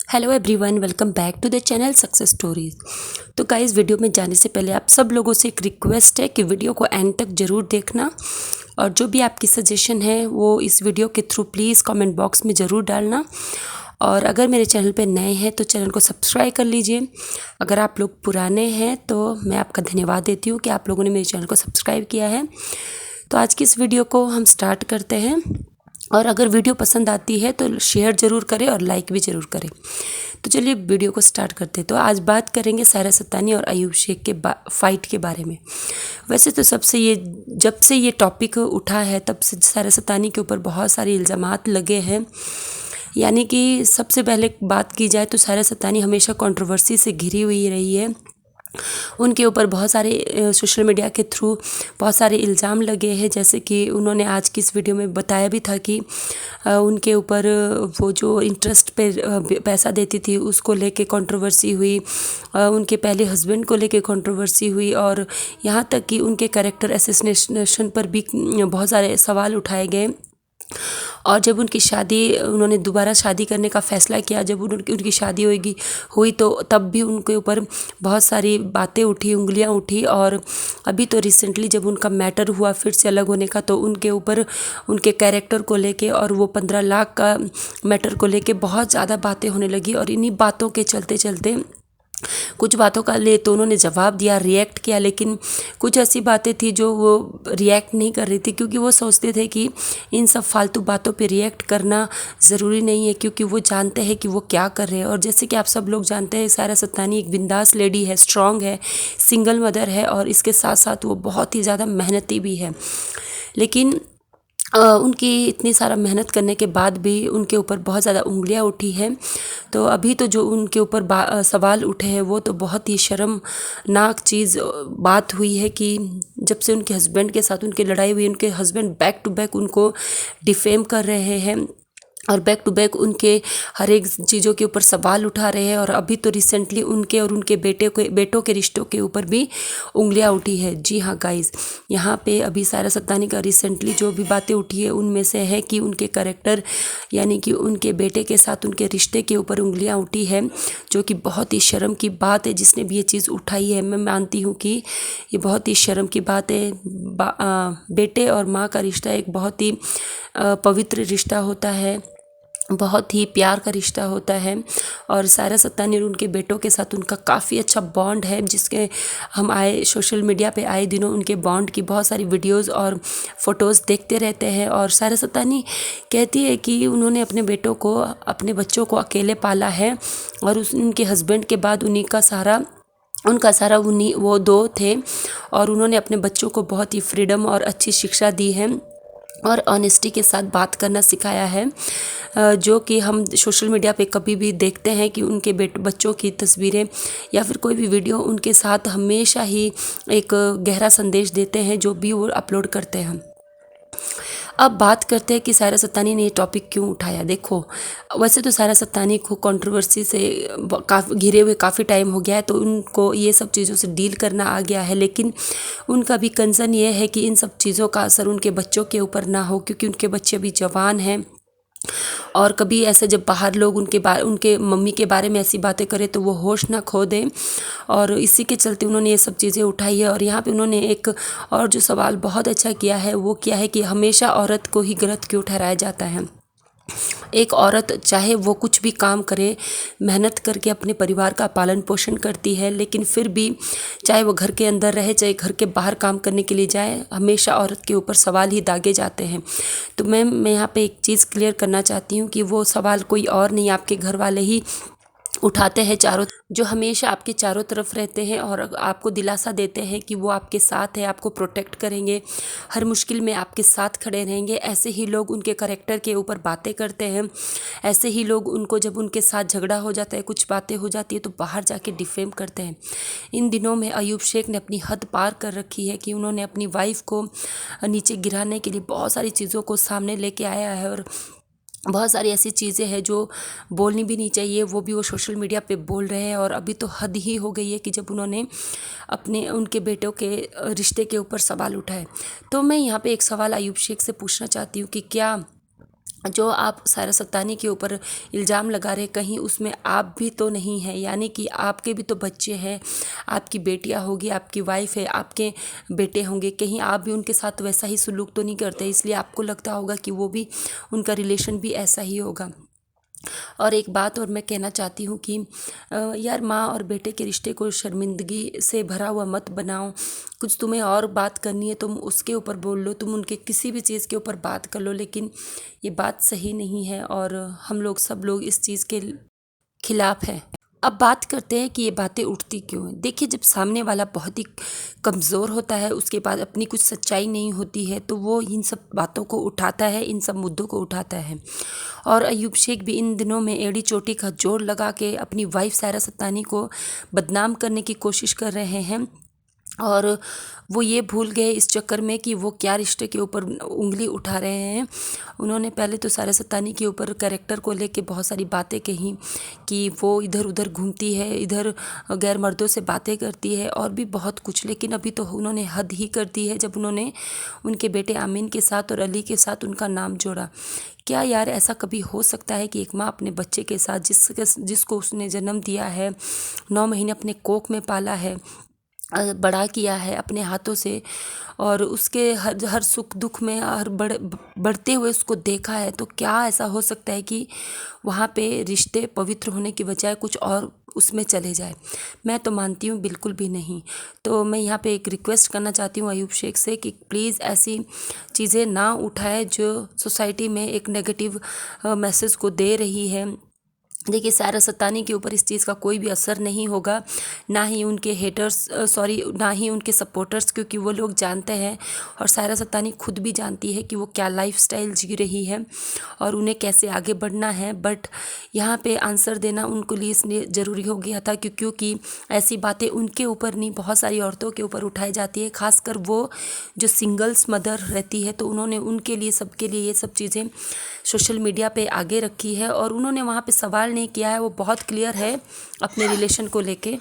Hello everyone, welcome back to the channel success stories. तो guys, video में जाने से पहले आप सब लोगों से एक रिक्वेस्ट है कि वीडियो को एंड तक ज़रूर देखना और जो भी आपकी सजेशन है वो इस वीडियो के थ्रू प्लीज़ कमेंट बॉक्स में ज़रूर डालना। और अगर मेरे चैनल पे नए हैं तो चैनल को सब्सक्राइब कर लीजिए। अगर आप लोग पुराने हैं तो मैं आपका धन्यवाद देती हूँ कि आप लोगों ने मेरे चैनल को सब्सक्राइब किया है। तो आज की इस वीडियो को हम स्टार्ट करते हैं और अगर वीडियो पसंद आती है तो शेयर ज़रूर करें और लाइक भी ज़रूर करें। तो चलिए वीडियो को स्टार्ट करते हैं। तो आज बात करेंगे सायरा सत्तानी और अयूब शेख के फाइट के बारे में। वैसे तो जब से ये टॉपिक उठा है तब से सायरा सत्तानी के ऊपर बहुत सारे इल्ज़ामात लगे हैं। यानी कि सबसे पहले बात की जाए तो सायरा सत्तानी हमेशा कंट्रोवर्सी से घिरी हुई रही है। उनके ऊपर बहुत सारे सोशल मीडिया के थ्रू बहुत सारे इल्ज़ाम लगे हैं, जैसे कि उन्होंने आज की इस वीडियो में बताया भी था कि उनके ऊपर वो जो इंटरेस्ट पे पैसा देती थी उसको लेके कंट्रोवर्सी हुई, उनके पहले हस्बैंड को लेके कंट्रोवर्सी हुई और यहाँ तक कि उनके कैरेक्टर असैसिनेशन पर भी बहुत सारे सवाल उठाए गए। और जब उन्होंने दोबारा शादी करने का फ़ैसला किया, जब उनकी शादी हुई तो तब भी उनके ऊपर बहुत सारी बातें उठी, उंगलियां उठी। और अभी तो रिसेंटली जब उनका मैटर हुआ फिर से अलग होने का, तो उनके ऊपर उनके कैरेक्टर को लेके और वो 15 लाख का मैटर को लेके बहुत ज़्यादा बातें होने लगी। और इन्हीं बातों के चलते चलते कुछ बातों का तो उन्होंने जवाब दिया, रिएक्ट किया, लेकिन कुछ ऐसी बातें थी जो वो रिएक्ट नहीं कर रही थी, क्योंकि वो सोचते थे कि इन सब फालतू बातों पे रिएक्ट करना ज़रूरी नहीं है, क्योंकि वो जानते हैं कि वो क्या कर रहे हैं। और जैसे कि आप सब लोग जानते हैं, सायरा सत्तानी एक बिंदास लेडी है, स्ट्रॉन्ग है, सिंगल मदर है और इसके साथ साथ वो बहुत ही ज़्यादा मेहनती भी है। लेकिन उनकी इतनी सारा मेहनत करने के बाद भी उनके ऊपर बहुत ज़्यादा उंगलियां उठी हैं। तो अभी तो जो उनके ऊपर सवाल उठे हैं वो तो बहुत ही शर्मनाक बात हुई है कि जब से उनके हस्बैंड के साथ उनकी लड़ाई हुई, उनके हस्बैंड बैक टू बैक उनको डिफेम कर रहे हैं और बैक टू बैक उनके हर एक चीज़ों के ऊपर सवाल उठा रहे हैं। और अभी तो रिसेंटली उनके और उनके बेटों के रिश्तों के ऊपर भी उंगलियां उठी है। जी हाँ गाइस, यहाँ पे अभी सायरा सत्तानी का रिसेंटली जो भी बातें उठी है उनमें से है कि उनके कैरेक्टर यानी कि उनके बेटे के साथ उनके रिश्ते के ऊपर उंगलियां उठी है, जो कि बहुत ही शर्म की बात है। जिसने भी ये चीज़ उठाई है, मैं मानती हूँ कि ये बहुत ही शर्म की बात है। बेटे और माँ का रिश्ता एक बहुत ही पवित्र रिश्ता होता है, बहुत ही प्यार का रिश्ता होता है। और सायरा सत्तानी और उनके बेटों के साथ उनका काफ़ी अच्छा बॉन्ड है, जिसके हम सोशल मीडिया पे आए दिनों उनके बॉन्ड की बहुत सारी वीडियोस और फ़ोटोज़ देखते रहते हैं। और सायरा सत्तानी कहती है कि उन्होंने अपने बच्चों को अकेले पाला है और उनके हस्बैंड के बाद उनका सारा वो दो थे और उन्होंने अपने बच्चों को बहुत ही फ्रीडम और अच्छी शिक्षा दी है और ऑनेस्टी के साथ बात करना सिखाया है, जो कि हम सोशल मीडिया पे कभी भी देखते हैं कि उनके बच्चों की तस्वीरें या फिर कोई भी वीडियो उनके साथ हमेशा ही एक गहरा संदेश देते हैं जो भी वो अपलोड करते हैं। अब बात करते हैं कि सायरा सत्तानी ने ये टॉपिक क्यों उठाया। देखो, वैसे तो सायरा सत्तानी को कंट्रोवर्सी से घिरे हुए काफ़ी टाइम हो गया है, तो उनको ये सब चीज़ों से डील करना आ गया है। लेकिन उनका भी कंसर्न ये है कि इन सब चीज़ों का असर उनके बच्चों के ऊपर ना हो, क्योंकि उनके बच्चे अभी जवान हैं और कभी ऐसे जब बाहर लोग उनके मम्मी के बारे में ऐसी बातें करें तो वो होश ना खो दें। और इसी के चलते उन्होंने ये सब चीज़ें उठाई है। और यहाँ पे उन्होंने एक और जो सवाल बहुत अच्छा किया है वो क्या है कि हमेशा औरत को ही गलत क्यों ठहराया जाता है। एक औरत चाहे वो कुछ भी काम करे, मेहनत करके अपने परिवार का पालन पोषण करती है, लेकिन फिर भी चाहे वो घर के अंदर रहे चाहे घर के बाहर काम करने के लिए जाए, हमेशा औरत के ऊपर सवाल ही दागे जाते हैं। तो मैं यहाँ पे एक चीज़ क्लियर करना चाहती हूँ कि वो सवाल कोई और नहीं, आपके घर वाले ही उठाते हैं, जो हमेशा आपके चारों तरफ रहते हैं और आपको दिलासा देते हैं कि वो आपके साथ है, आपको प्रोटेक्ट करेंगे, हर मुश्किल में आपके साथ खड़े रहेंगे। ऐसे ही लोग उनके करैक्टर के ऊपर बातें करते हैं। ऐसे ही लोग उनको जब उनके साथ झगड़ा हो जाता है, कुछ बातें हो जाती है, तो बाहर जाके डिफेम करते हैं। इन दिनों में अयूब शेख ने अपनी हद पार कर रखी है कि उन्होंने अपनी वाइफ को नीचे गिराने के लिए बहुत सारी चीज़ों को सामने लेके आया है और बहुत सारी ऐसी चीज़ें हैं जो बोलनी भी नहीं चाहिए, वो सोशल मीडिया पे बोल रहे हैं। और अभी तो हद ही हो गई है कि जब उन्होंने उनके बेटों के रिश्ते के ऊपर सवाल उठाए। तो मैं यहाँ पे एक सवाल अयूब शेख से पूछना चाहती हूँ कि क्या जो आप सायरा सत्तानी के ऊपर इल्ज़ाम लगा रहे, कहीं उसमें आप भी तो नहीं हैं, यानी कि आपके भी तो बच्चे हैं, आपकी बेटियां होगी, आपकी वाइफ है, आपके बेटे होंगे, कहीं आप भी उनके साथ वैसा ही सलूक तो नहीं करते, इसलिए आपको लगता होगा कि वो भी, उनका रिलेशन भी ऐसा ही होगा। और एक बात और मैं कहना चाहती हूँ कि यार, माँ और बेटे के रिश्ते को शर्मिंदगी से भरा हुआ मत बनाओ। कुछ तुम्हें और बात करनी है तुम उसके ऊपर बोल लो, तुम उनके किसी भी चीज़ के ऊपर बात कर लो, लेकिन ये बात सही नहीं है और हम लोग सब लोग इस चीज़ के खिलाफ है। अब बात करते हैं कि ये बातें उठती क्यों हैं। देखिए, जब सामने वाला बहुत ही कमज़ोर होता है, उसके पास अपनी कुछ सच्चाई नहीं होती है, तो वो इन सब बातों को उठाता है, इन सब मुद्दों को उठाता है। और अयूब शेख भी इन दिनों में एड़ी चोटी का जोर लगा के अपनी वाइफ सायरा सत्तानी को बदनाम करने की कोशिश कर रहे हैं। और वो ये भूल गए इस चक्कर में कि वो क्या रिश्ते के ऊपर उंगली उठा रहे हैं। उन्होंने पहले तो सायरा सत्तानी के ऊपर कैरेक्टर को लेके बहुत सारी बातें कही कि वो इधर उधर घूमती है, इधर गैर मर्दों से बातें करती है और भी बहुत कुछ। लेकिन अभी तो उन्होंने हद ही कर दी है जब उन्होंने उनके बेटे आमीन के साथ और अली के साथ उनका नाम जोड़ा। क्या यार, ऐसा कभी हो सकता है कि एक माँ अपने बच्चे के साथ जिसको उसने जन्म दिया है, 9 महीने अपने कोख में पाला है, बड़ा किया है अपने हाथों से, और उसके हर हर सुख दुख में हर बढ़ते हुए उसको देखा है, तो क्या ऐसा हो सकता है कि वहाँ पे रिश्ते पवित्र होने की बजाय कुछ और उसमें चले जाए? मैं तो मानती हूँ बिल्कुल भी नहीं। तो मैं यहाँ पे एक रिक्वेस्ट करना चाहती हूँ अयूब शेख से कि प्लीज़ ऐसी चीज़ें ना उठाए जो सोसाइटी में एक नेगेटिव मैसेज को दे रही है। देखिए, सायरा सत्तानी के ऊपर इस चीज़ का कोई भी असर नहीं होगा, ना ही उनके हेटर्स ना ही उनके सपोर्टर्स, क्योंकि वो लोग जानते हैं और सायरा सत्तानी खुद भी जानती है कि वो क्या लाइफस्टाइल जी रही है और उन्हें कैसे आगे बढ़ना है। बट यहाँ पे आंसर देना उनको लिए इसलिए ज़रूरी हो गया था क्योंकि ऐसी बातें उनके ऊपर नहीं, बहुत सारी औरतों के ऊपर उठाई जाती है, खासकर वो जो सिंगल्स मदर रहती है, तो उन्होंने उनके लिए, सबके लिए ये सब चीज़ें सोशल मीडिया पे आगे रखी है और उन्होंने वहाँ पे सवाल नहीं किया है, वो बहुत क्लियर है अपने रिलेशन को लेके।